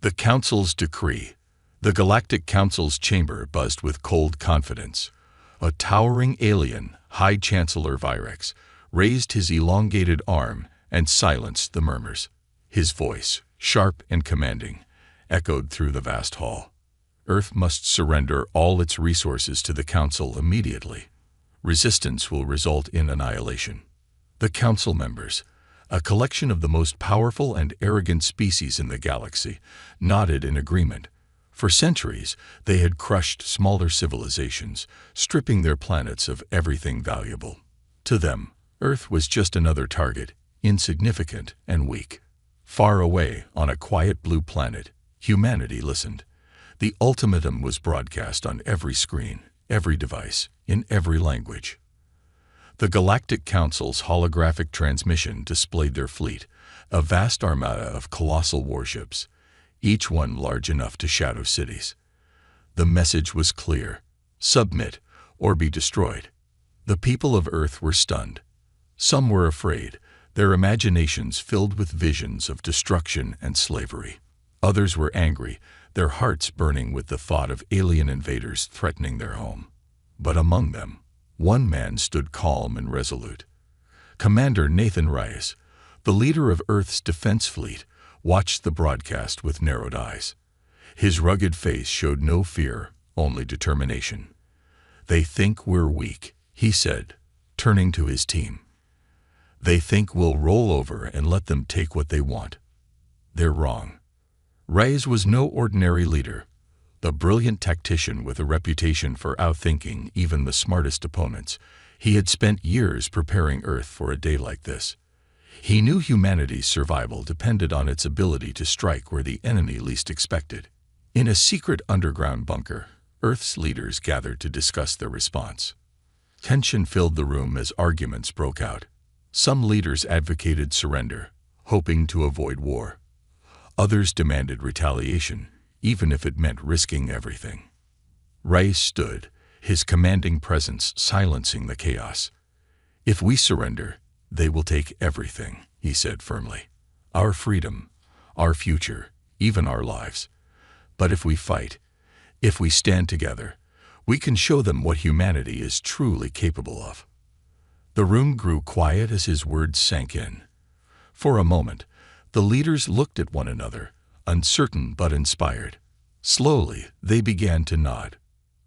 The Council's decree. The Galactic Council's chamber buzzed with cold confidence. A towering alien, High Chancellor Virex, raised his elongated arm and silenced the murmurs. His voice, sharp and commanding, echoed through the vast hall. Earth must surrender all its resources to the Council immediately. Resistance will result in annihilation. The Council members, a collection of the most powerful and arrogant species in the galaxy, nodded in agreement. For centuries, they had crushed smaller civilizations, stripping their planets of everything valuable. To them, Earth was just another target, insignificant and weak. Far away, on a quiet blue planet, humanity listened. The ultimatum was broadcast on every screen, every device, in every language. The Galactic Council's holographic transmission displayed their fleet, a vast armada of colossal warships, each one large enough to shadow cities. The message was clear: submit or be destroyed. The people of Earth were stunned. Some were afraid, their imaginations filled with visions of destruction and slavery. Others were angry, their hearts burning with the thought of alien invaders threatening their home. But among them, one man stood calm and resolute. Commander Nathan Reyes, the leader of Earth's defense fleet, watched the broadcast with narrowed eyes. His rugged face showed no fear, only determination. "They think we're weak," he said, turning to his team. "They think we'll roll over and let them take what they want. They're wrong." Reyes was no ordinary leader, a brilliant tactician with a reputation for outthinking even the smartest opponents. He had spent years preparing Earth for a day like this. He knew humanity's survival depended on its ability to strike where the enemy least expected. In a secret underground bunker, Earth's leaders gathered to discuss their response. Tension filled the room as arguments broke out. Some leaders advocated surrender, hoping to avoid war. Others demanded retaliation, even if it meant risking everything. Reyes stood, his commanding presence silencing the chaos. "If we surrender, they will take everything," he said firmly. "Our freedom, our future, even our lives. But if we fight, if we stand together, we can show them what humanity is truly capable of." The room grew quiet as his words sank in. For a moment, the leaders looked at one another, uncertain but inspired. Slowly, they began to nod.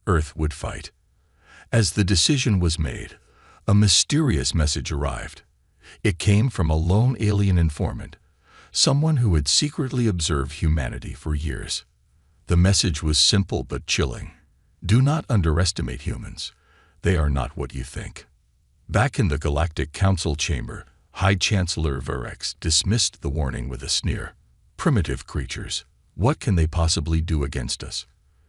Earth would fight. As the decision was made, a mysterious message arrived. It came from a lone alien informant, someone who had secretly observed humanity for years. The message was simple but chilling. "Do not underestimate humans. They are not what you think." Back in the Galactic Council chamber, High Chancellor Virex dismissed the warning with a sneer. "Primitive creatures, what can they possibly do against us?"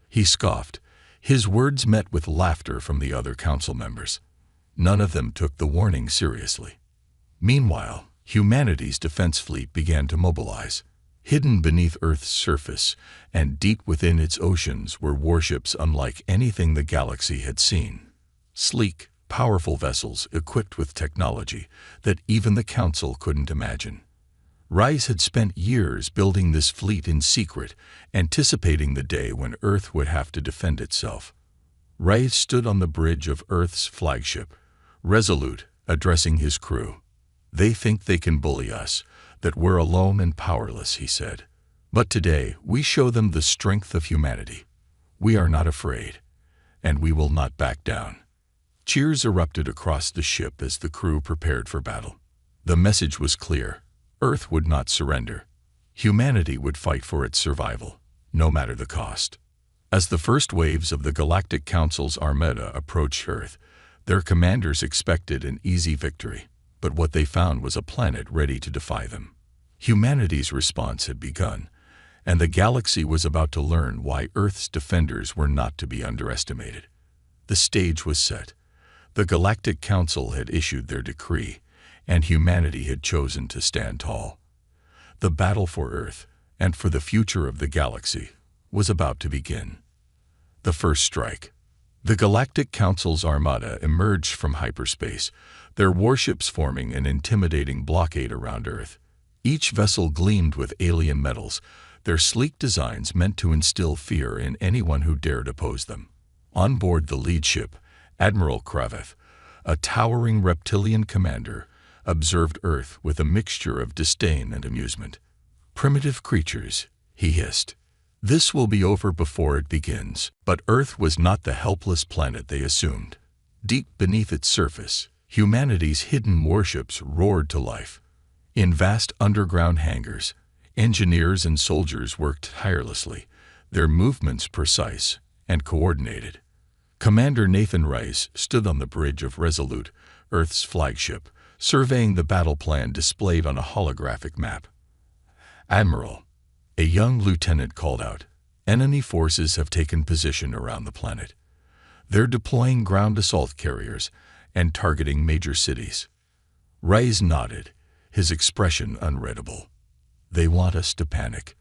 He scoffed. His words met with laughter from the other council members. None of them took the warning seriously. Meanwhile, humanity's defense fleet began to mobilize. Hidden beneath Earth's surface and deep within its oceans were warships unlike anything the galaxy had seen. Sleek, powerful vessels equipped with technology that even the Council couldn't imagine. Reyes had spent years building this fleet in secret, anticipating the day when Earth would have to defend itself. Reyes stood on the bridge of Earth's flagship, resolute, addressing his crew. "They think they can bully us, that we're alone and powerless," he said. "But today we show them the strength of humanity. We are not afraid, and we will not back down." Cheers erupted across the ship as the crew prepared for battle. The message was clear. Earth would not surrender. Humanity would fight for its survival, no matter the cost. As the first waves of the Galactic Council's armada approached Earth, their commanders expected an easy victory, but what they found was a planet ready to defy them. Humanity's response had begun, and the galaxy was about to learn why Earth's defenders were not to be underestimated. The stage was set. The Galactic Council had issued their decree, and humanity had chosen to stand tall. The battle for Earth, and for the future of the galaxy, was about to begin. The first strike. The Galactic Council's armada emerged from hyperspace, their warships forming an intimidating blockade around Earth. Each vessel gleamed with alien metals, their sleek designs meant to instill fear in anyone who dared oppose them. On board the lead ship, Admiral Cravath, a towering reptilian commander, observed Earth with a mixture of disdain and amusement. "Primitive creatures," he hissed. "This will be over before it begins." But Earth was not the helpless planet they assumed. Deep beneath its surface, humanity's hidden warships roared to life. In vast underground hangars, engineers and soldiers worked tirelessly, their movements precise and coordinated. Commander Nathan Rice stood on the bridge of Resolute, Earth's flagship, surveying the battle plan displayed on a holographic map. "Admiral," a young lieutenant called out, "enemy forces have taken position around the planet. They're deploying ground assault carriers and targeting major cities." Rice nodded, his expression unreadable. "They want us to panic.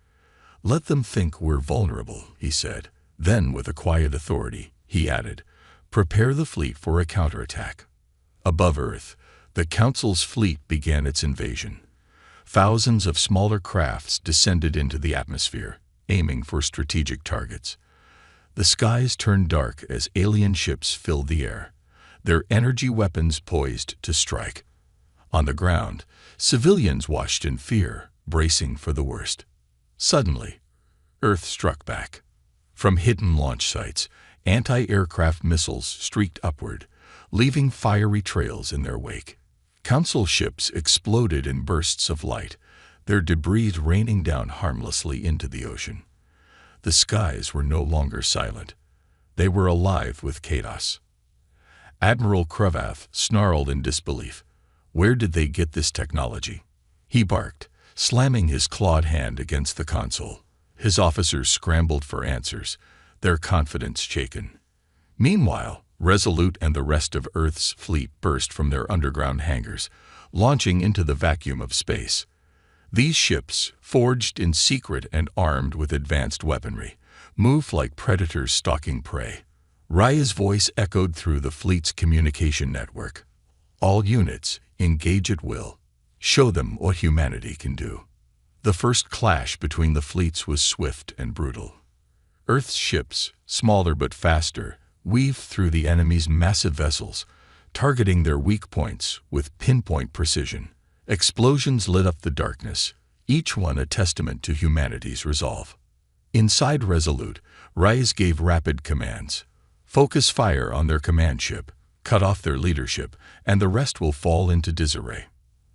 Let them think we're vulnerable," he said. Then, with a quiet authority, he added, "Prepare the fleet for a counterattack." Above Earth, the Council's fleet began its invasion. Thousands of smaller crafts descended into the atmosphere, aiming for strategic targets. The skies turned dark as alien ships filled the air, their energy weapons poised to strike. On the ground, civilians watched in fear, bracing for the worst. Suddenly, Earth struck back. From hidden launch sites, anti-aircraft missiles streaked upward, leaving fiery trails in their wake. Council ships exploded in bursts of light, their debris raining down harmlessly into the ocean. The skies were no longer silent. They were alive with chaos. Admiral Cravath snarled in disbelief. Where did they get this technology? He barked, slamming his clawed hand against the console. His officers scrambled for answers, their confidence shaken. Meanwhile, Resolute and the rest of Earth's fleet burst from their underground hangars, launching into the vacuum of space. These ships, forged in secret and armed with advanced weaponry, moved like predators stalking prey. Raya's voice echoed through the fleet's communication network. "All units, engage at will. Show them what humanity can do." The first clash between the fleets was swift and brutal. Earth's ships, smaller but faster, weaved through the enemy's massive vessels, targeting their weak points with pinpoint precision. Explosions lit up the darkness, each one a testament to humanity's resolve. Inside Resolute, Rise gave rapid commands. "Focus fire on their command ship, cut off their leadership, and the rest will fall into disarray."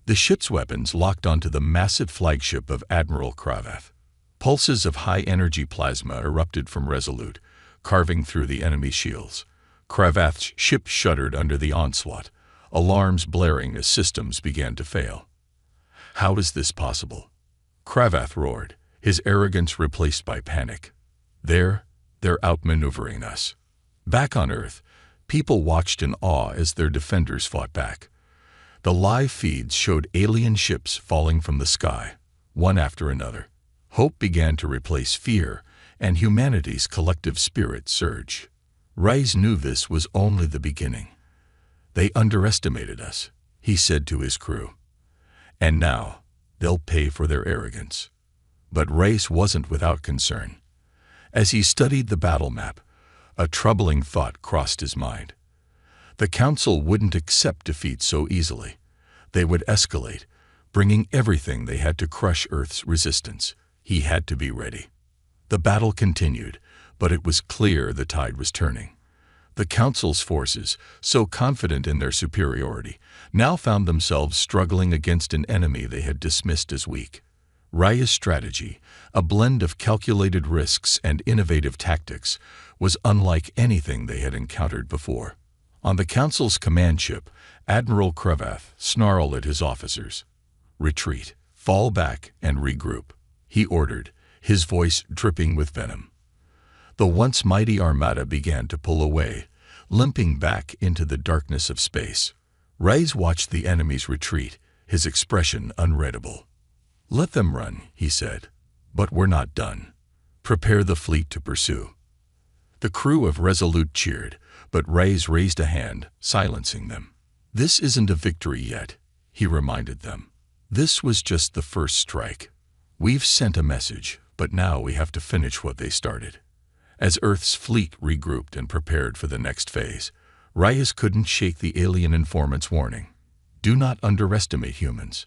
The ship's weapons locked onto the massive flagship of Admiral Cravath. Pulses of high-energy plasma erupted from Resolute, carving through the enemy's shields. Cravath's ship shuddered under the onslaught, alarms blaring as systems began to fail. "How is this possible?" Cravath roared, his arrogance replaced by panic. They're outmaneuvering us." Back on Earth, people watched in awe as their defenders fought back. The live feeds showed alien ships falling from the sky, one after another. Hope began to replace fear, and humanity's collective spirit surged. Rise knew this was only the beginning. "They underestimated us," he said to his crew. "And now, they'll pay for their arrogance." But Rais wasn't without concern. As he studied the battle map, a troubling thought crossed his mind. The Council wouldn't accept defeat so easily. They would escalate, bringing everything they had to crush Earth's resistance. He had to be ready. The battle continued, but it was clear the tide was turning. The Council's forces, so confident in their superiority, now found themselves struggling against an enemy they had dismissed as weak. Raya's strategy, a blend of calculated risks and innovative tactics, was unlike anything they had encountered before. On the Council's command ship, Admiral Cravath snarled at his officers. "Retreat, fall back, and regroup," he ordered, his voice dripping with venom. The once mighty armada began to pull away, limping back into the darkness of space. Rais watched the enemy's retreat, his expression unreadable. "Let them run," he said, "but we're not done. Prepare the fleet to pursue." The crew of Resolute cheered, but Rais raised a hand, silencing them. "This isn't a victory yet," he reminded them. "This was just the first strike. We've sent a message, But now we have to finish what they started. As Earth's fleet regrouped and prepared for the next phase, Reyes couldn't shake the alien informant's warning. Do not underestimate humans.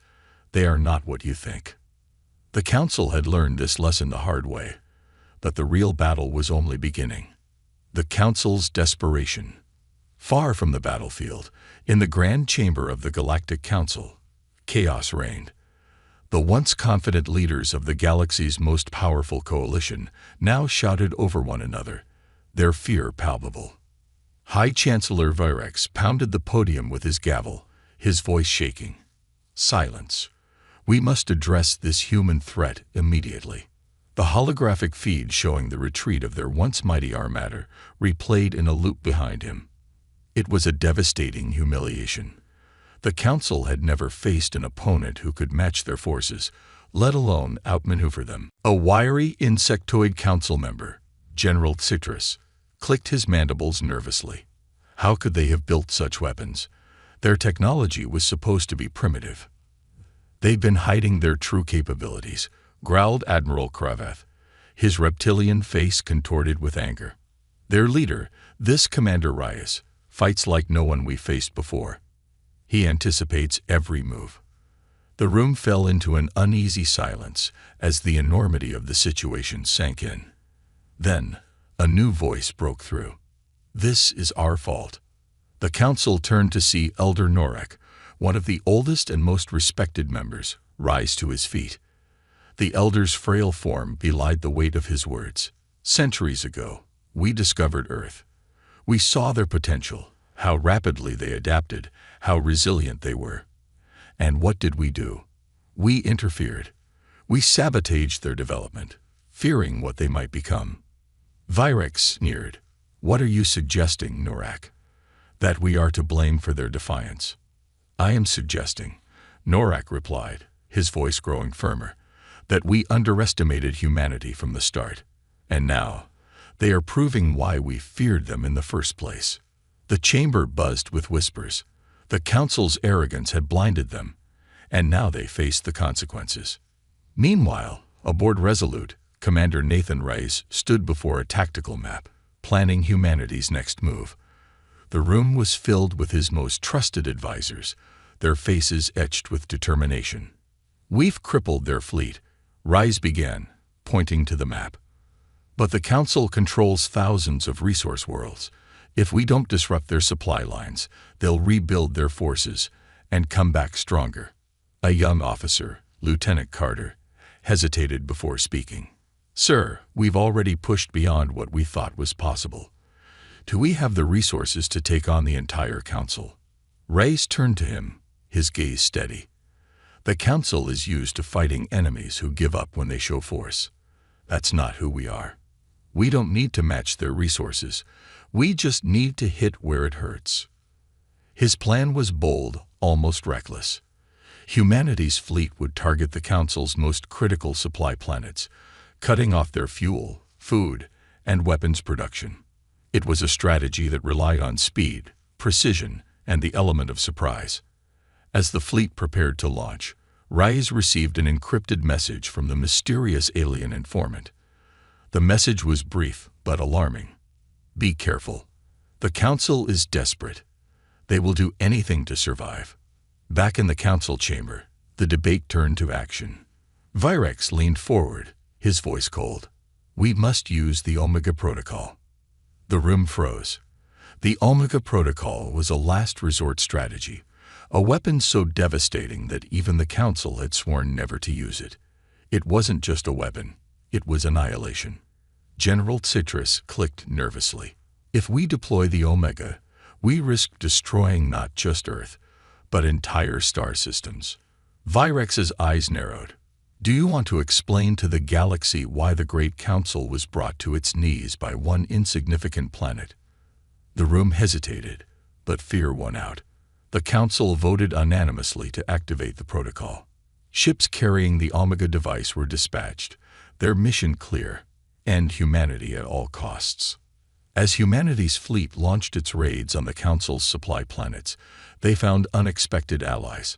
They are not what you think. The Council had learned this lesson the hard way, but the real battle was only beginning. The Council's desperation. Far from the battlefield, in the grand chamber of the Galactic Council, chaos reigned. The once confident leaders of the galaxy's most powerful coalition now shouted over one another, their fear palpable. High Chancellor Virex pounded the podium with his gavel, his voice shaking. Silence. We must address this human threat immediately. The holographic feed showing the retreat of their once mighty armada replayed in a loop behind him. It was a devastating humiliation. The Council had never faced an opponent who could match their forces, let alone outmaneuver them. A wiry insectoid council member, General Citrus, clicked his mandibles nervously. How could they have built such weapons? Their technology was supposed to be primitive. They've been hiding their true capabilities, growled Admiral Kraveth, his reptilian face contorted with anger. Their leader, this Commander Reyes, fights like no one we've faced before. He anticipates every move. The room fell into an uneasy silence as the enormity of the situation sank in. Then, a new voice broke through. This is our fault. The Council turned to see Elder Norek, one of the oldest and most respected members, rise to his feet. The Elder's frail form belied the weight of his words. Centuries ago, we discovered Earth. We saw their potential, how rapidly they adapted, how resilient they were. And what did we do? We interfered. We sabotaged their development, fearing what they might become. Virex sneered. What are you suggesting, Norak? That we are to blame for their defiance? I am suggesting, Norak replied, his voice growing firmer, that we underestimated humanity from the start. And now, they are proving why we feared them in the first place. The chamber buzzed with whispers. The Council's arrogance had blinded them, and now they faced the consequences. Meanwhile, aboard Resolute, Commander Nathan Reyes stood before a tactical map, planning humanity's next move. The room was filled with his most trusted advisors, their faces etched with determination. We've crippled their fleet, Reyes began, pointing to the map. But the Council controls thousands of resource worlds. If we don't disrupt their supply lines, they'll rebuild their forces and come back stronger. A young officer, Lieutenant Carter, hesitated before speaking. Sir, we've already pushed beyond what we thought was possible. Do we have the resources to take on the entire Council? Reyes turned to him, his gaze steady. The Council is used to fighting enemies who give up when they show force. That's not who we are. We don't need to match their resources. We just need to hit where it hurts. His plan was bold, almost reckless. Humanity's fleet would target the Council's most critical supply planets, cutting off their fuel, food, and weapons production. It was a strategy that relied on speed, precision, and the element of surprise. As the fleet prepared to launch, Reyes received an encrypted message from the mysterious alien informant. The message was brief but alarming. Be careful. The Council is desperate. They will do anything to survive. Back in the Council chamber, the debate turned to action. Virex leaned forward, his voice cold. We must use the Omega Protocol. The room froze. The Omega Protocol was a last resort strategy, a weapon so devastating that even the Council had sworn never to use it. It wasn't just a weapon, it was annihilation. General Citrus clicked nervously. If we deploy the Omega, we risk destroying not just Earth, but entire star systems. Virex's eyes narrowed. Do you want to explain to the galaxy why the Great Council was brought to its knees by one insignificant planet? The room hesitated, but fear won out. The Council voted unanimously to activate the protocol. Ships carrying the Omega device were dispatched, their mission clear: end humanity at all costs. As humanity's fleet launched its raids on the Council's supply planets, they found unexpected allies.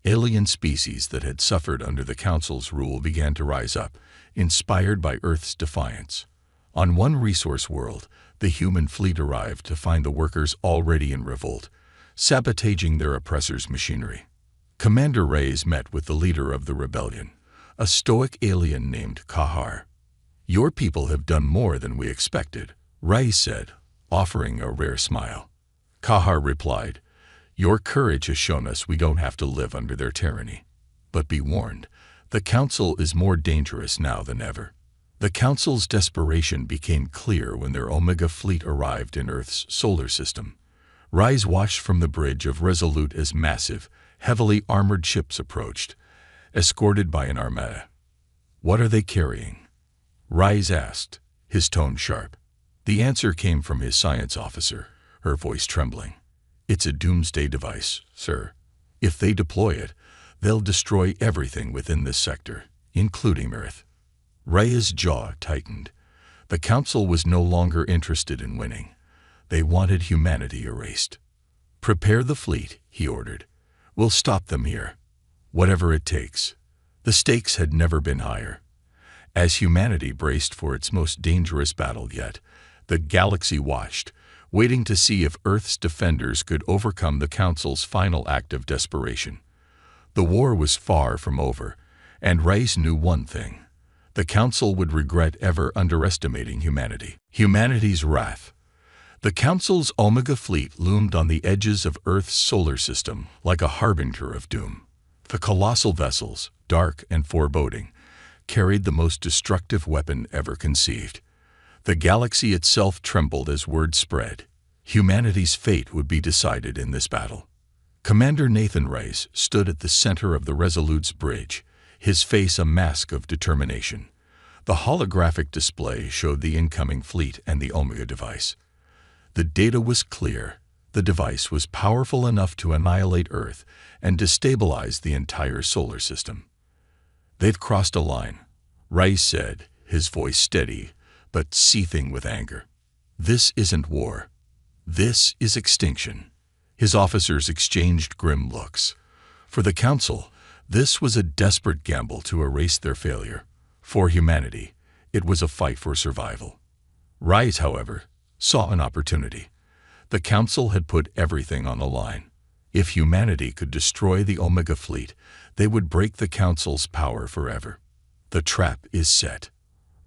Alien species that had suffered under the Council's rule began to rise up, inspired by Earth's defiance. On one resource world, the human fleet arrived to find the workers already in revolt, sabotaging their oppressors' machinery. Commander Reyes met with the leader of the rebellion, a stoic alien named Kahar. "Your people have done more than we expected," Reyes said, offering a rare smile. Kahar replied, "Your courage has shown us we don't have to live under their tyranny. But be warned, the Council is more dangerous now than ever." The Council's desperation became clear when their Omega fleet arrived in Earth's solar system. Reyes watched from the bridge of Resolute as massive, heavily armored ships approached, escorted by an armada. "What are they carrying?" Reyes asked, his tone sharp. The answer came from his science officer, her voice trembling. "It's a doomsday device, sir. If they deploy it, they'll destroy everything within this sector, including Earth." Reyes' jaw tightened. The Council was no longer interested in winning. They wanted humanity erased. "Prepare the fleet," he ordered. "We'll stop them here, whatever it takes." The stakes had never been higher. As humanity braced for its most dangerous battle yet, the galaxy watched, waiting to see if Earth's defenders could overcome the Council's final act of desperation. The war was far from over, and Reyes knew one thing. The Council would regret ever underestimating humanity. Humanity's wrath. The Council's Omega fleet loomed on the edges of Earth's solar system like a harbinger of doom. The colossal vessels, dark and foreboding, carried the most destructive weapon ever conceived. The galaxy itself trembled as word spread. Humanity's fate would be decided in this battle. Commander Nathan Reyes stood at the center of the Resolute's bridge, his face a mask of determination. The holographic display showed the incoming fleet and the Omega device. The data was clear. The device was powerful enough to annihilate Earth and destabilize the entire solar system. "They've crossed a line," Reyes said, his voice steady but seething with anger. "This isn't war. This is extinction." His officers exchanged grim looks. For the Council, this was a desperate gamble to erase their failure. For humanity, it was a fight for survival. Reyes, however, saw an opportunity. The Council had put everything on the line. If humanity could destroy the Omega fleet, they would break the Council's power forever. The trap is set.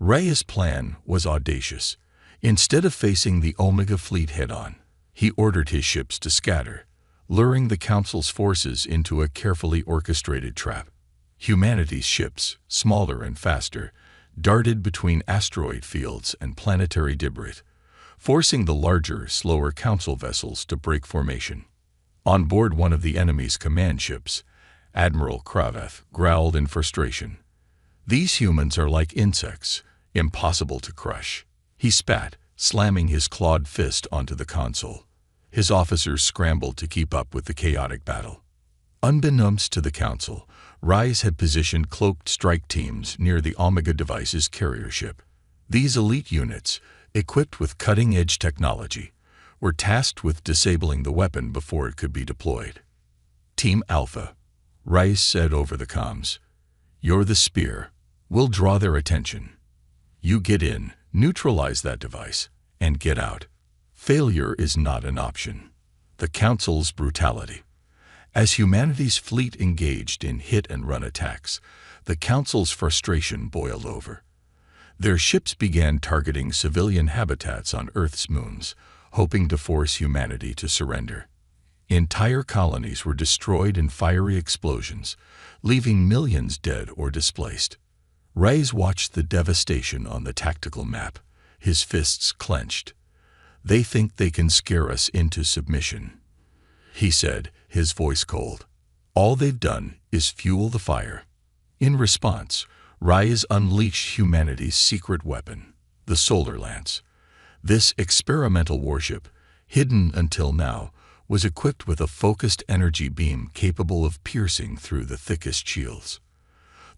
Reyes' plan was audacious. Instead of facing the Omega fleet head-on, he ordered his ships to scatter, luring the Council's forces into a carefully orchestrated trap. Humanity's ships, smaller and faster, darted between asteroid fields and planetary debris, forcing the larger, slower Council vessels to break formation. On board one of the enemy's command ships, Admiral Kravath growled in frustration. "These humans are like insects, impossible to crush." He spat, slamming his clawed fist onto the console. His officers scrambled to keep up with the chaotic battle. Unbeknownst to the Council, Reyes had positioned cloaked strike teams near the Omega device's carrier ship. These elite units, equipped with cutting-edge technology, were tasked with disabling the weapon before it could be deployed. "Team Alpha," Reyes said over the comms, "you're the spear. We'll draw their attention. You get in, neutralize that device, and get out. Failure is not an option." The Council's brutality. As humanity's fleet engaged in hit-and-run attacks, the Council's frustration boiled over. Their ships began targeting civilian habitats on Earth's moons, hoping to force humanity to surrender. Entire colonies were destroyed in fiery explosions, leaving millions dead or displaced. Reyes watched the devastation on the tactical map, his fists clenched. "They think they can scare us into submission," he said, his voice cold. "All they've done is fuel the fire." In response, Reyes unleashed humanity's secret weapon, the Solar Lance. This experimental warship, hidden until now, was equipped with a focused energy beam capable of piercing through the thickest shields.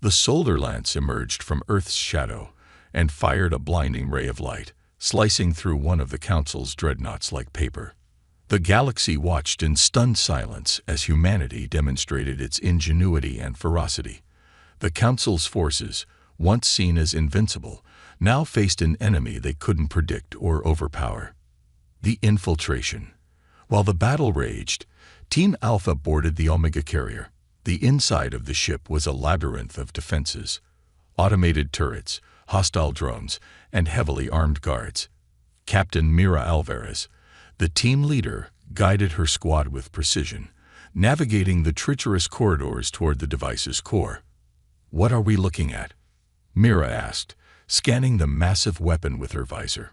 The Solar Lance emerged from Earth's shadow and fired a blinding ray of light, slicing through one of the Council's dreadnoughts like paper. The galaxy watched in stunned silence as humanity demonstrated its ingenuity and ferocity. The Council's forces, once seen as invincible, now faced an enemy they couldn't predict or overpower. The infiltration. While the battle raged, Team Alpha boarded the Omega carrier. The inside of the ship was a labyrinth of defenses. Automated turrets, hostile drones, and heavily armed guards. Captain Mira Alvarez, the team leader, guided her squad with precision, navigating the treacherous corridors toward the device's core. "What are we looking at?" Mira asked, scanning the massive weapon with her visor.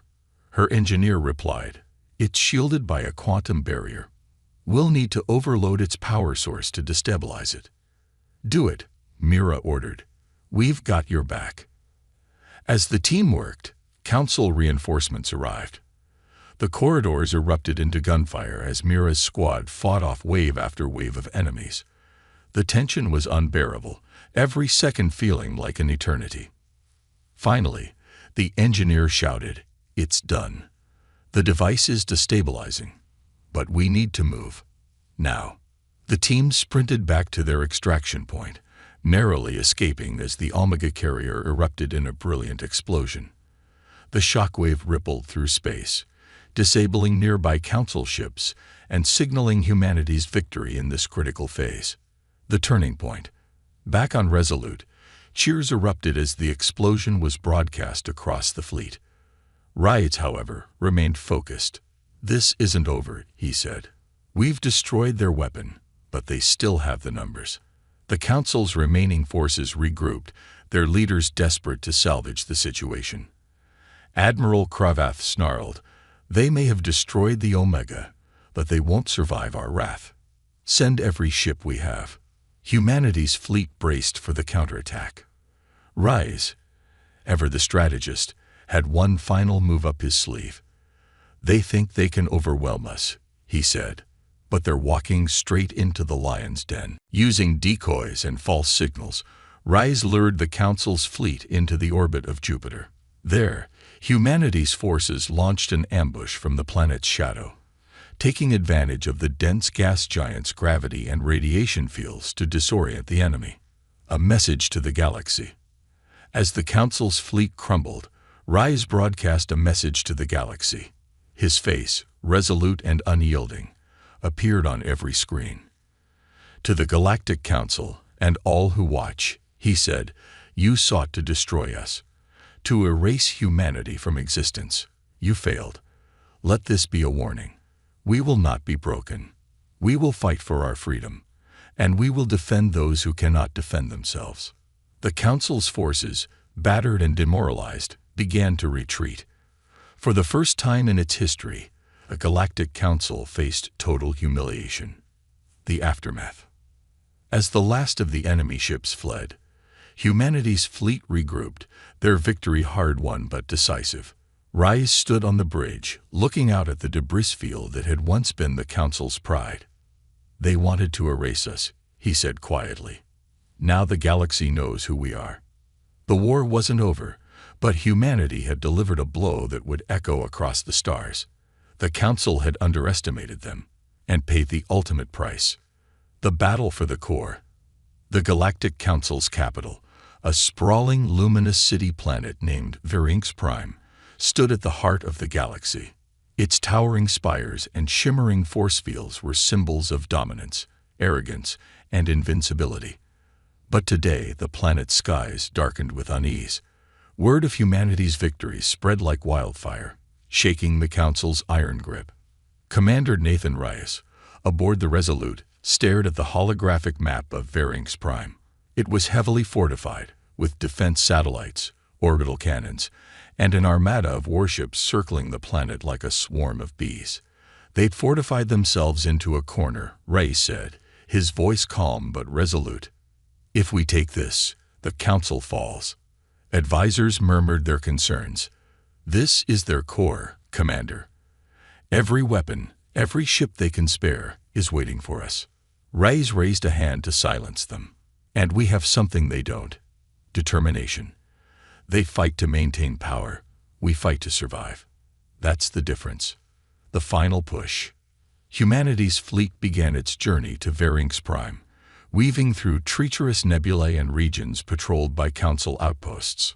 Her engineer replied, "It's shielded by a quantum barrier. We'll need to overload its power source to destabilize it." "Do it," Mira ordered. "We've got your back." As the team worked, Council reinforcements arrived. The corridors erupted into gunfire as Mira's squad fought off wave after wave of enemies. The tension was unbearable, every second feeling like an eternity. Finally, the engineer shouted, "It's done. The device is destabilizing, but we need to move. Now." The team sprinted back to their extraction point, narrowly escaping as the Omega carrier erupted in a brilliant explosion. The shockwave rippled through space, disabling nearby Council ships and signaling humanity's victory in this critical phase. The turning point. Back on Resolute, cheers erupted as the explosion was broadcast across the fleet. Reyes, however, remained focused. "This isn't over," he said. "We've destroyed their weapon, but they still have the numbers." The Council's remaining forces regrouped, their leaders desperate to salvage the situation. Admiral Cravath snarled, "They may have destroyed the Omega, but they won't survive our wrath. Send every ship we have." Humanity's fleet braced for the counterattack. Reyes, ever the strategist, had one final move up his sleeve. "They think they can overwhelm us," he said, "but they're walking straight into the lion's den." Using decoys and false signals, Reyes lured the Council's fleet into the orbit of Jupiter. There, humanity's forces launched an ambush from the planet's shadow, taking advantage of the dense gas giant's gravity and radiation fields to disorient the enemy. A message to the galaxy. As the Council's fleet crumbled, Reyes broadcast a message to the galaxy. His face, resolute and unyielding, appeared on every screen. "To the Galactic Council and all who watch," he said, "you sought to destroy us, to erase humanity from existence. You failed. Let this be a warning. We will not be broken. We will fight for our freedom, and we will defend those who cannot defend themselves." The Council's forces, battered and demoralized, began to retreat. For the first time in its history, a Galactic Council faced total humiliation. The aftermath. As the last of the enemy ships fled, humanity's fleet regrouped, their victory hard-won but decisive. Reyes stood on the bridge, looking out at the debris field that had once been the Council's pride. "They wanted to erase us," he said quietly. "Now the galaxy knows who we are." The war wasn't over, but humanity had delivered a blow that would echo across the stars. The Council had underestimated them, and paid the ultimate price. The battle for the core. The Galactic Council's capital, a sprawling luminous city planet named Verinx Prime, stood at the heart of the galaxy. Its towering spires and shimmering force fields were symbols of dominance, arrogance, and invincibility. But today the planet's skies darkened with unease. Word of humanity's victory spread like wildfire, shaking the Council's iron grip. Commander Nathan Reyes, aboard the Resolute, stared at the holographic map of Verinx Prime. It was heavily fortified, with defense satellites, orbital cannons, and an armada of warships circling the planet like a swarm of bees. They'd fortified themselves into a corner, Reyes said, his voice calm but resolute. "If we take this, the Council falls." Advisors murmured their concerns. "This is their core, Commander. Every weapon, every ship they can spare, is waiting for us." Reyes raised a hand to silence them. "And we have something they don't. Determination. They fight to maintain power. We fight to survive. That's the difference." The final push. Humanity's fleet began its journey to Verinx Prime, weaving through treacherous nebulae and regions patrolled by Council outposts.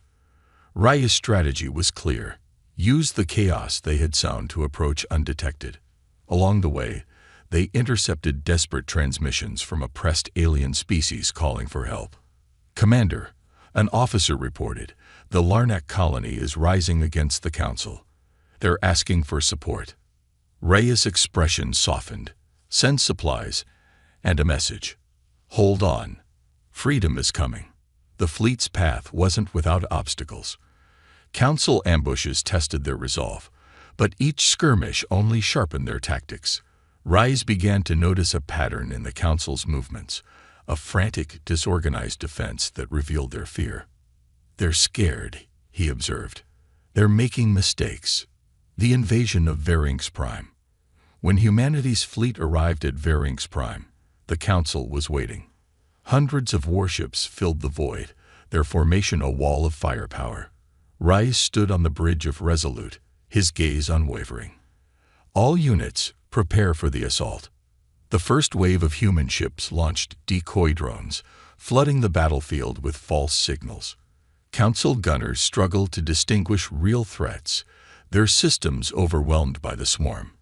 Raya's strategy was clear. Use the chaos they had sown to approach undetected. Along the way, they intercepted desperate transmissions from oppressed alien species calling for help. "Commander," an officer reported, "the Larnak colony is rising against the Council. They're asking for support." Raya's expression softened. "Send supplies and a message. Hold on. Freedom is coming." The fleet's path wasn't without obstacles. Council ambushes tested their resolve, but each skirmish only sharpened their tactics. Rise began to notice a pattern in the Council's movements, a frantic, disorganized defense that revealed their fear. "They're scared," he observed. "They're making mistakes." The invasion of Varinx Prime. When humanity's fleet arrived at Varinx Prime, the Council was waiting. Hundreds of warships filled the void, their formation a wall of firepower. Rise stood on the bridge of Resolute, his gaze unwavering. "All units, prepare for the assault." The first wave of human ships launched decoy drones, flooding the battlefield with false signals. Council gunners struggled to distinguish real threats, their systems overwhelmed by the swarm.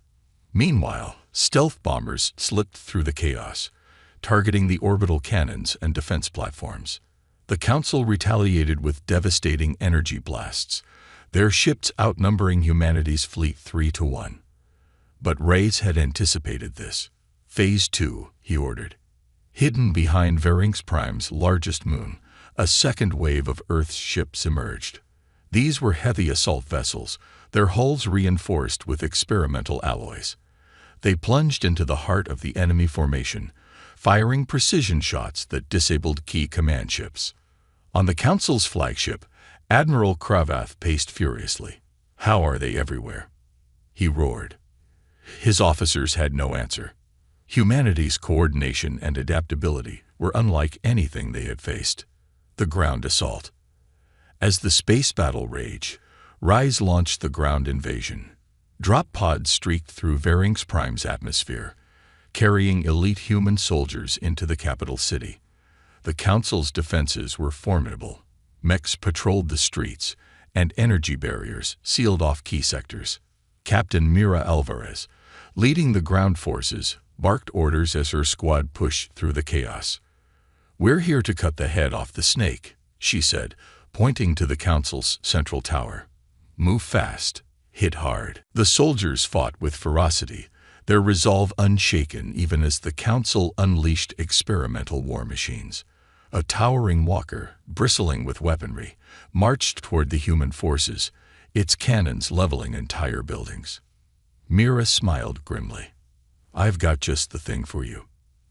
Meanwhile, stealth bombers slipped through the chaos, targeting the orbital cannons and defense platforms. The Council retaliated with devastating energy blasts, their ships outnumbering humanity's fleet 3-1. But Reyes had anticipated this. "Phase 2, he ordered. Hidden behind Varinx Prime's largest moon, a second wave of Earth's ships emerged. These were heavy assault vessels, their hulls reinforced with experimental alloys. They plunged into the heart of the enemy formation, firing precision shots that disabled key command ships. On the Council's flagship, Admiral Cravath paced furiously. "How are they everywhere?" he roared. His officers had no answer. Humanity's coordination and adaptability were unlike anything they had faced. The ground assault. As the space battle raged, Rise launched the ground invasion. Drop pods streaked through Varinx Prime's atmosphere, carrying elite human soldiers into the capital city. The Council's defenses were formidable. Mechs patrolled the streets, and energy barriers sealed off key sectors. Captain Mira Alvarez, leading the ground forces, barked orders as her squad pushed through the chaos. "We're here to cut the head off the snake," she said, pointing to the Council's central tower. "Move fast, hit hard." The soldiers fought with ferocity, their resolve unshaken even as the Council unleashed experimental war machines. A towering walker, bristling with weaponry, marched toward the human forces, its cannons leveling entire buildings. Mira smiled grimly. "I've got just the thing for you."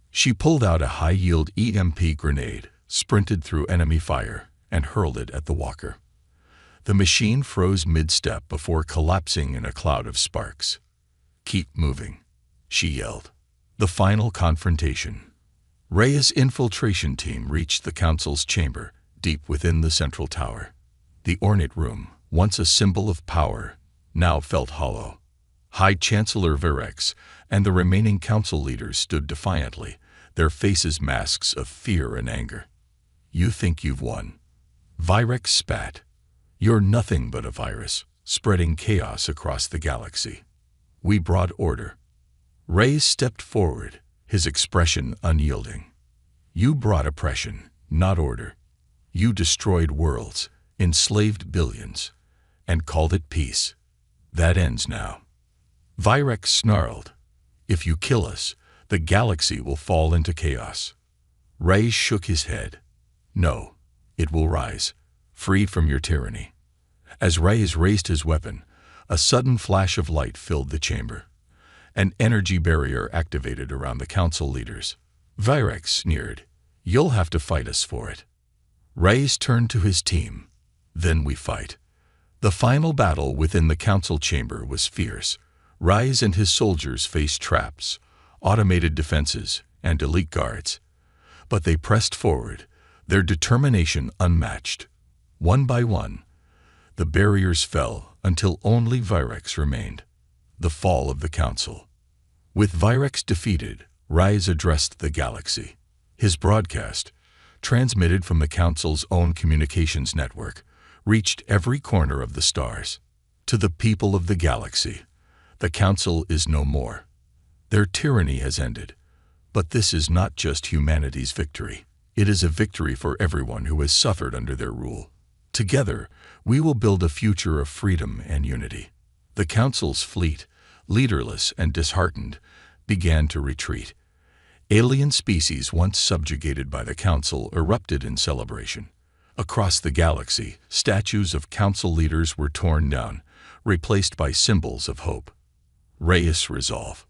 She pulled out a high-yield EMP grenade, sprinted through enemy fire, and hurled it at the walker. The machine froze mid-step before collapsing in a cloud of sparks. "Keep moving," she yelled. The final confrontation. Reyes' infiltration team reached the Council's chamber, deep within the central tower. The ornate room, once a symbol of power, now felt hollow. High Chancellor Varex and the remaining Council leaders stood defiantly, their faces masks of fear and anger. "You think you've won?" Virex spat. "You're nothing but a virus, spreading chaos across the galaxy. We brought order." Reyes stepped forward, his expression unyielding. "You brought oppression, not order. You destroyed worlds, enslaved billions, and called it peace. That ends now." Virex snarled. "If you kill us, the galaxy will fall into chaos." Reyes shook his head. "No, it will rise, freed from your tyranny." As Reyes raised his weapon, a sudden flash of light filled the chamber. An energy barrier activated around the Council leaders. Virex sneered. "You'll have to fight us for it." Reyes turned to his team. "Then we fight." The final battle within the Council chamber was fierce. Rise and his soldiers faced traps, automated defenses, and elite guards. But they pressed forward, their determination unmatched. One by one, the barriers fell until only Virex remained. The fall of the Council. With Virex defeated, Rise addressed the galaxy. His broadcast, transmitted from the Council's own communications network, reached every corner of the stars. To the people of the galaxy, the Council is no more. Their tyranny has ended. But this is not just humanity's victory. It is a victory for everyone who has suffered under their rule. Together, we will build a future of freedom and unity. The Council's fleet, leaderless and disheartened, began to retreat. Alien species once subjugated by the Council erupted in celebration. Across the galaxy, statues of Council leaders were torn down, replaced by symbols of hope. Reyes resolve.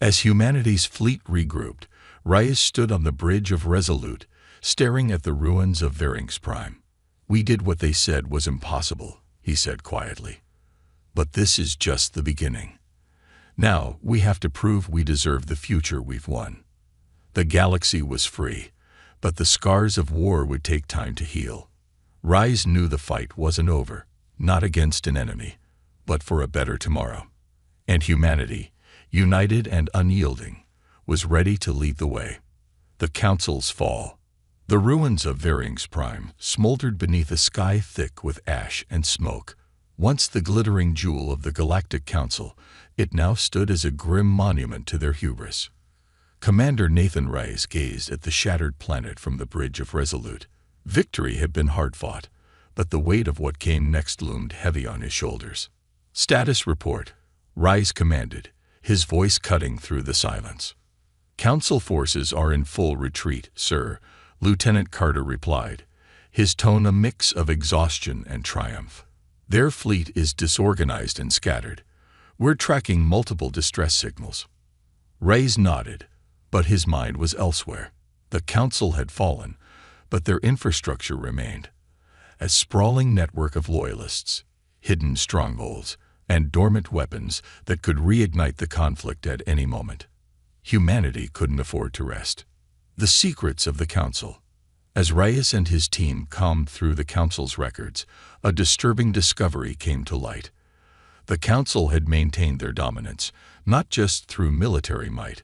As humanity's fleet regrouped, Reyes stood on the bridge of Resolute, staring at the ruins of Varings Prime. "We did what they said was impossible," he said quietly. "But this is just the beginning. Now we have to prove we deserve the future we've won." The galaxy was free, but the scars of war would take time to heal. Reyes knew the fight wasn't over, not against an enemy, but for a better tomorrow. And humanity, united and unyielding, was ready to lead the way. The Council's fall. The ruins of Varings Prime smoldered beneath a sky thick with ash and smoke. Once the glittering jewel of the Galactic Council, it now stood as a grim monument to their hubris. Commander Nathan Reyes gazed at the shattered planet from the bridge of Resolute. Victory had been hard-fought, but the weight of what came next loomed heavy on his shoulders. "Status report," Reyes commanded, his voice cutting through the silence. "Council forces are in full retreat, sir," Lieutenant Carter replied, his tone a mix of exhaustion and triumph. "Their fleet is disorganized and scattered. We're tracking multiple distress signals." Reyes nodded, but his mind was elsewhere. The Council had fallen, but their infrastructure remained. A sprawling network of loyalists, hidden strongholds, and dormant weapons that could reignite the conflict at any moment. Humanity couldn't afford to rest. The secrets of the Council. As Reyes and his team combed through the Council's records, a disturbing discovery came to light. The Council had maintained their dominance, not just through military might,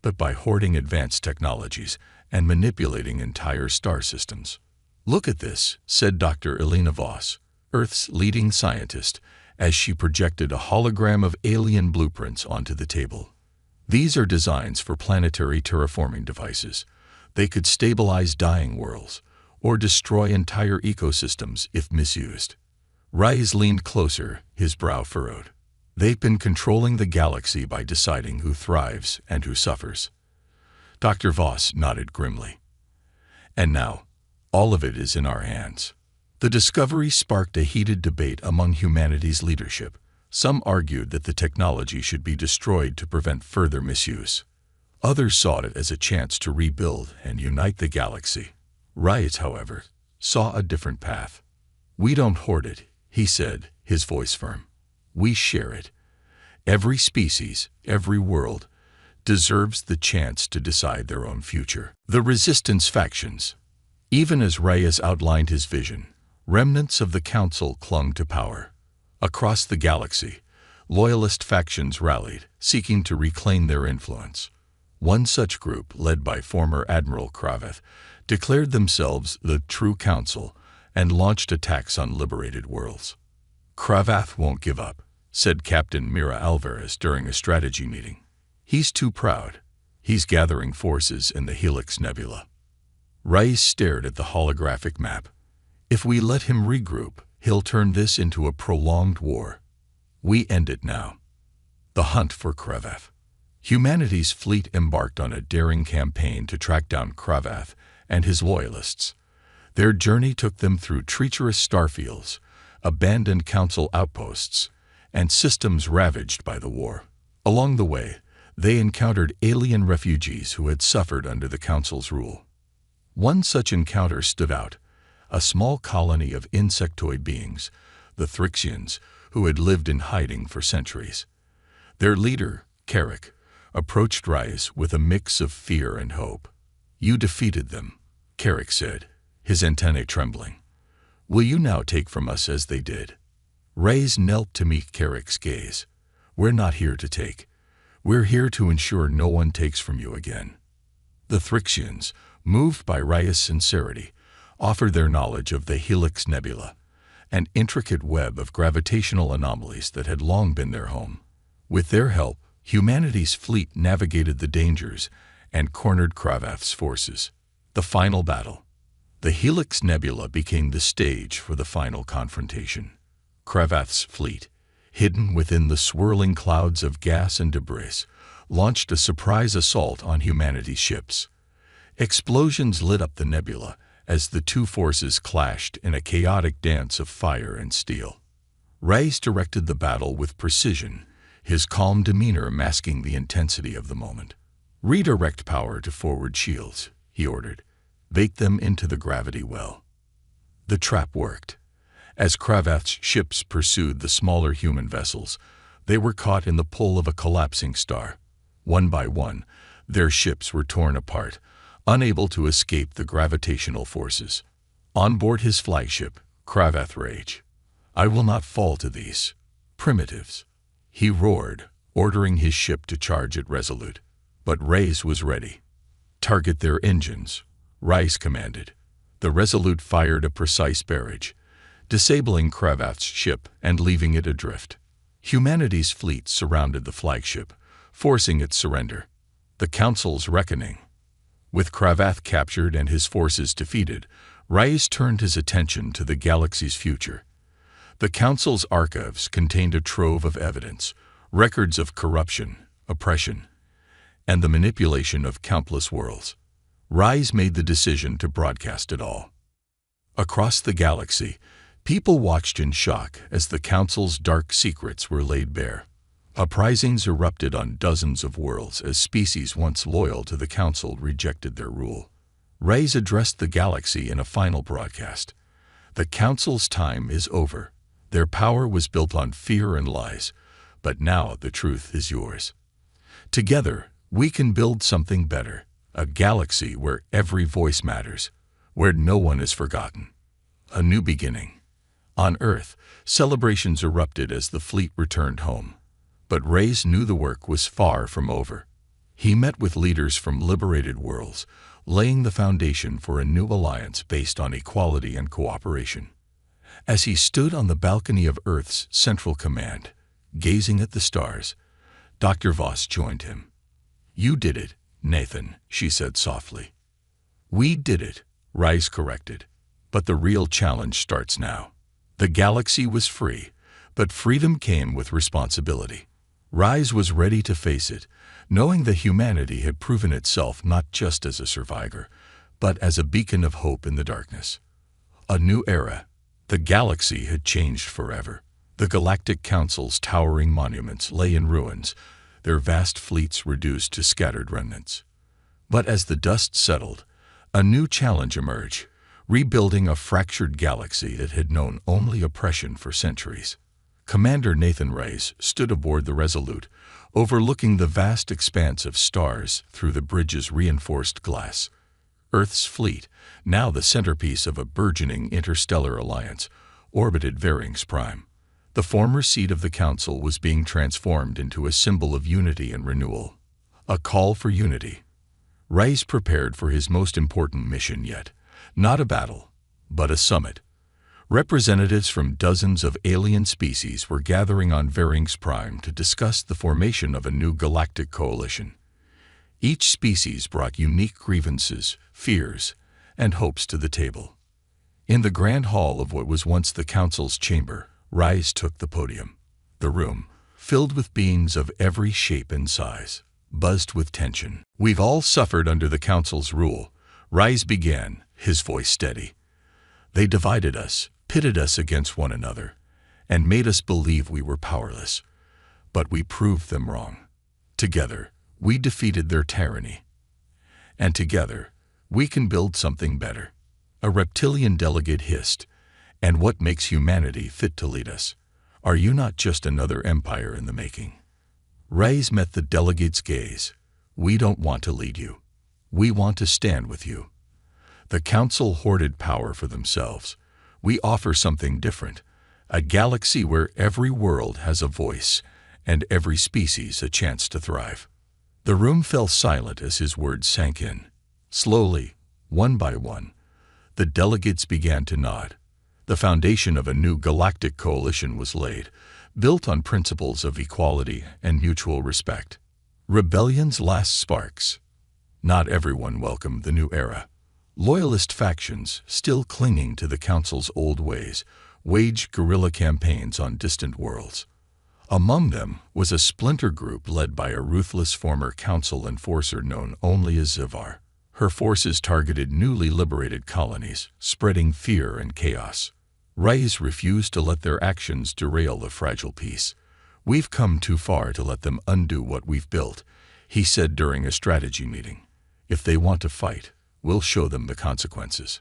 but by hoarding advanced technologies and manipulating entire star systems. "Look at this," said Dr. Elena Voss, Earth's leading scientist, as she projected a hologram of alien blueprints onto the table. "These are designs for planetary terraforming devices. They could stabilize dying worlds, or destroy entire ecosystems if misused." Reyes leaned closer, his brow furrowed. "They've been controlling the galaxy by deciding who thrives and who suffers." Dr. Voss nodded grimly. "And now, all of it is in our hands." The discovery sparked a heated debate among humanity's leadership. Some argued that the technology should be destroyed to prevent further misuse. Others saw it as a chance to rebuild and unite the galaxy. Reyes, however, saw a different path. "We don't hoard it," he said, his voice firm. "We share it. Every species, every world, deserves the chance to decide their own future." The resistance factions. Even as Reyes outlined his vision, remnants of the Council clung to power. Across the galaxy, loyalist factions rallied, seeking to reclaim their influence. One such group, led by former Admiral Kraveth, declared themselves the True Council and launched attacks on liberated worlds. "Kraveth won't give up," said Captain Mira Alvarez during a strategy meeting. "He's too proud. He's gathering forces in the Helix Nebula." Reyes stared at the holographic map. "If we let him regroup, he'll turn this into a prolonged war. We end it now." The hunt for Kraveth. Humanity's fleet embarked on a daring campaign to track down Kraveth and his loyalists. Their journey took them through treacherous starfields, abandoned Council outposts, and systems ravaged by the war. Along the way, they encountered alien refugees who had suffered under the Council's rule. One such encounter stood out, a small colony of insectoid beings, the Thrixians, who had lived in hiding for centuries. Their leader, Carrick, approached Reyes with a mix of fear and hope. "You defeated them," Carrick said, his antennae trembling. "Will you now take from us as they did?" Reyes knelt to meet Carrick's gaze. "We're not here to take. We're here to ensure no one takes from you again." The Thrixians, moved by Rai's sincerity, offered their knowledge of the Helix Nebula, an intricate web of gravitational anomalies that had long been their home. With their help, humanity's fleet navigated the dangers and cornered Cravath's forces. The final battle. The Helix Nebula became the stage for the final confrontation. Cravath's fleet, hidden within the swirling clouds of gas and debris, launched a surprise assault on humanity's ships. Explosions lit up the nebula as the two forces clashed in a chaotic dance of fire and steel. Rais directed the battle with precision, his calm demeanor masking the intensity of the moment. "Redirect power to forward shields," he ordered. "Bake them into the gravity well." The trap worked. As Cravath's ships pursued the smaller human vessels, they were caught in the pull of a collapsing star. One by one, their ships were torn apart, unable to escape the gravitational forces. On board his flagship, Cravath raged. "I will not fall to these primitives," he roared, ordering his ship to charge at Resolute. But Rais was ready. "Target their engines," Rais commanded. The Resolute fired a precise barrage, disabling Cravath's ship and leaving it adrift. Humanity's fleet surrounded the flagship, forcing its surrender. The Council's reckoning. With Cravath captured and his forces defeated, Rais turned his attention to the galaxy's future. The Council's archives contained a trove of evidence, records of corruption, oppression, and the manipulation of countless worlds. Rais made the decision to broadcast it all. Across the galaxy, people watched in shock as the Council's dark secrets were laid bare. Uprisings erupted on dozens of worlds as species once loyal to the Council rejected their rule. Rais addressed the galaxy in a final broadcast. "The Council's time is over. Their power was built on fear and lies, but now the truth is yours. Together, we can build something better, a galaxy where every voice matters, where no one is forgotten. A new beginning." On Earth, celebrations erupted as the fleet returned home. But Rais knew the work was far from over. He met with leaders from liberated worlds, laying the foundation for a new alliance based on equality and cooperation. As he stood on the balcony of Earth's Central Command, gazing at the stars, Dr. Voss joined him. "You did it, Nathan," she said softly. "We did it," Rais corrected. "But the real challenge starts now." The galaxy was free, but freedom came with responsibility. Rais was ready to face it, knowing that humanity had proven itself not just as a survivor, but as a beacon of hope in the darkness. A new era. The galaxy had changed forever. The Galactic Council's towering monuments lay in ruins, their vast fleets reduced to scattered remnants. But as the dust settled, a new challenge emerged, rebuilding a fractured galaxy that had known only oppression for centuries. Commander Nathan Rais stood aboard the Resolute, overlooking the vast expanse of stars through the bridge's reinforced glass. Earth's fleet, now the centerpiece of a burgeoning interstellar alliance, orbited Varings Prime. The former seat of the Council was being transformed into a symbol of unity and renewal. A call for unity. Rais prepared for his most important mission yet. Not a battle, but a summit. Representatives from dozens of alien species were gathering on Varings Prime to discuss the formation of a new galactic coalition. Each species brought unique grievances, fears, and hopes to the table. In the grand hall of what was once the Council's chamber, Rais took the podium. The room, filled with beings of every shape and size, buzzed with tension. "We've all suffered under the Council's rule," Rais began, his voice steady. "They divided us, pitted us against one another, and made us believe we were powerless. But we proved them wrong. Together, we defeated their tyranny. And together, we can build something better." A reptilian delegate hissed, "And what makes humanity fit to lead us? Are you not just another empire in the making?" Rais met the delegate's gaze. "We don't want to lead you. We want to stand with you. The Council hoarded power for themselves. We offer something different, a galaxy where every world has a voice and every species a chance to thrive." The room fell silent as his words sank in. Slowly, One by one, the delegates began to nod. The foundation of a new galactic coalition was laid, built on principles of equality and mutual respect. Rebellion's last sparks. Not everyone welcomed the new era. Loyalist factions, still clinging to the Council's old ways, waged guerrilla campaigns on distant worlds. Among them was a splinter group led by a ruthless former Council enforcer known only as Zivar. Her forces targeted newly liberated colonies, spreading fear and chaos. Reyes refused to let their actions derail the fragile peace. "We've come too far to let them undo what we've built," he said during a strategy meeting. "If they want to fight, we'll show them the consequences."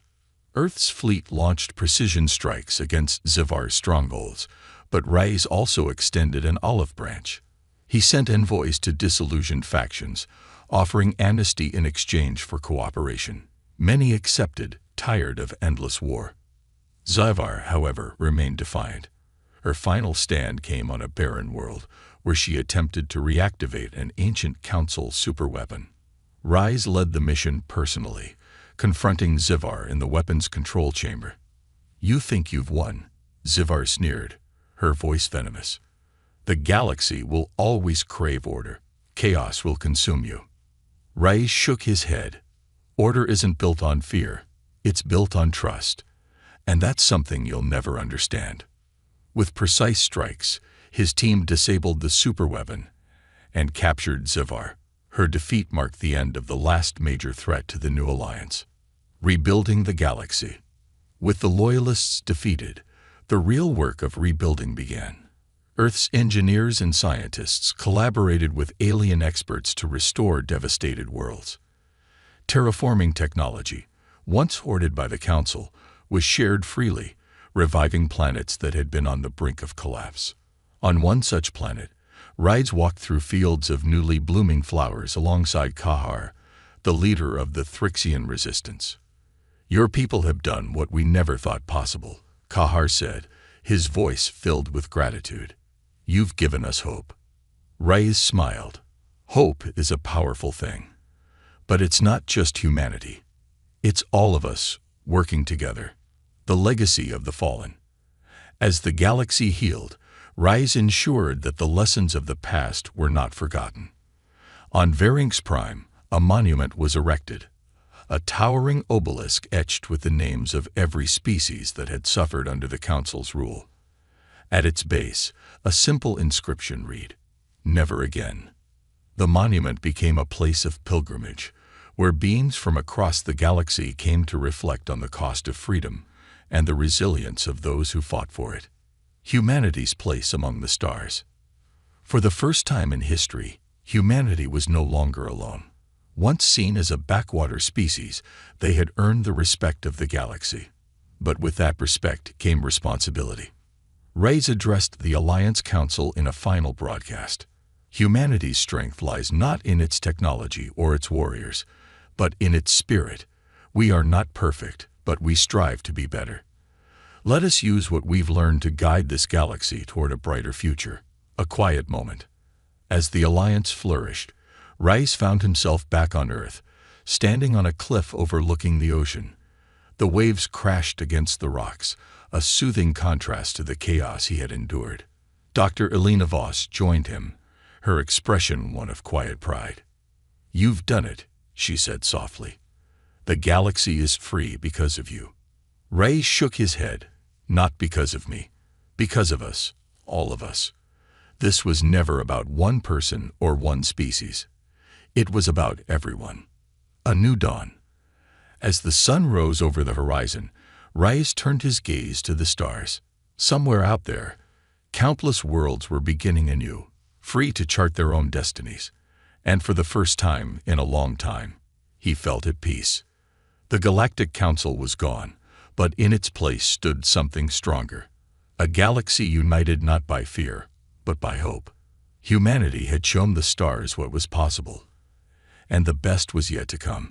Earth's fleet launched precision strikes against Zivar's strongholds, but Reyes also extended an olive branch. He sent envoys to disillusioned factions, offering amnesty in exchange for cooperation. Many accepted, tired of endless war. Zivar, however, remained defiant. Her final stand came on a barren world, where she attempted to reactivate an ancient Council superweapon. Reyes led the mission personally, confronting Zivar in the weapons control chamber. "You think you've won," Zivar sneered, her voice venomous. "The galaxy will always crave order. Chaos will consume you." Reyes shook his head. "Order isn't built on fear. It's built on trust. And that's something you'll never understand." With precise strikes, his team disabled the superweapon and captured Zivar. Her defeat marked the end of the last major threat to the new alliance. Rebuilding the galaxy. With the Loyalists defeated, the real work of rebuilding began. Earth's engineers and scientists collaborated with alien experts to restore devastated worlds. Terraforming technology, once hoarded by the Council, was shared freely, reviving planets that had been on the brink of collapse. On one such planet, Reyes walked through fields of newly blooming flowers alongside Kahar, the leader of the Thrixian resistance. "Your people have done what we never thought possible," Kahar said, his voice filled with gratitude. "You've given us hope." Reyes smiled. "Hope is a powerful thing. But it's not just humanity. It's all of us working together." The legacy of the fallen. As the galaxy healed, Reyes ensured that the lessons of the past were not forgotten. On Varinx Prime, a monument was erected, a towering obelisk etched with the names of every species that had suffered under the Council's rule. At its base, a simple inscription read, "Never again." The monument became a place of pilgrimage, where beings from across the galaxy came to reflect on the cost of freedom and the resilience of those who fought for it. Humanity's place among the stars. For the first time in history, humanity was no longer alone. Once seen as a backwater species, they had earned the respect of the galaxy. But with that respect came responsibility. Reyes addressed the Alliance Council in a final broadcast. Humanity's strength lies not in its technology or its warriors, but in its spirit. We are not perfect, but we strive to be better. Let us use what we've learned to guide this galaxy toward a brighter future. A quiet moment. As the Alliance flourished, Reyes found himself back on Earth, standing on a cliff overlooking the ocean. The waves crashed against the rocks, a soothing contrast to the chaos he had endured. Dr. Elena Voss joined him, her expression one of quiet pride. "You've done it," she said softly. "The galaxy is free because of you." Reyes shook his head. "Not because of me. Because of us. All of us." This was never about one person or one species. It was about everyone. A new dawn. As the sun rose over the horizon, Reyes turned his gaze to the stars. Somewhere out there, countless worlds were beginning anew, free to chart their own destinies. And for the first time in a long time, he felt at peace. The Galactic Council was gone, but in its place stood something stronger. A galaxy united not by fear, but by hope. Humanity had shown the stars what was possible, and the best was yet to come.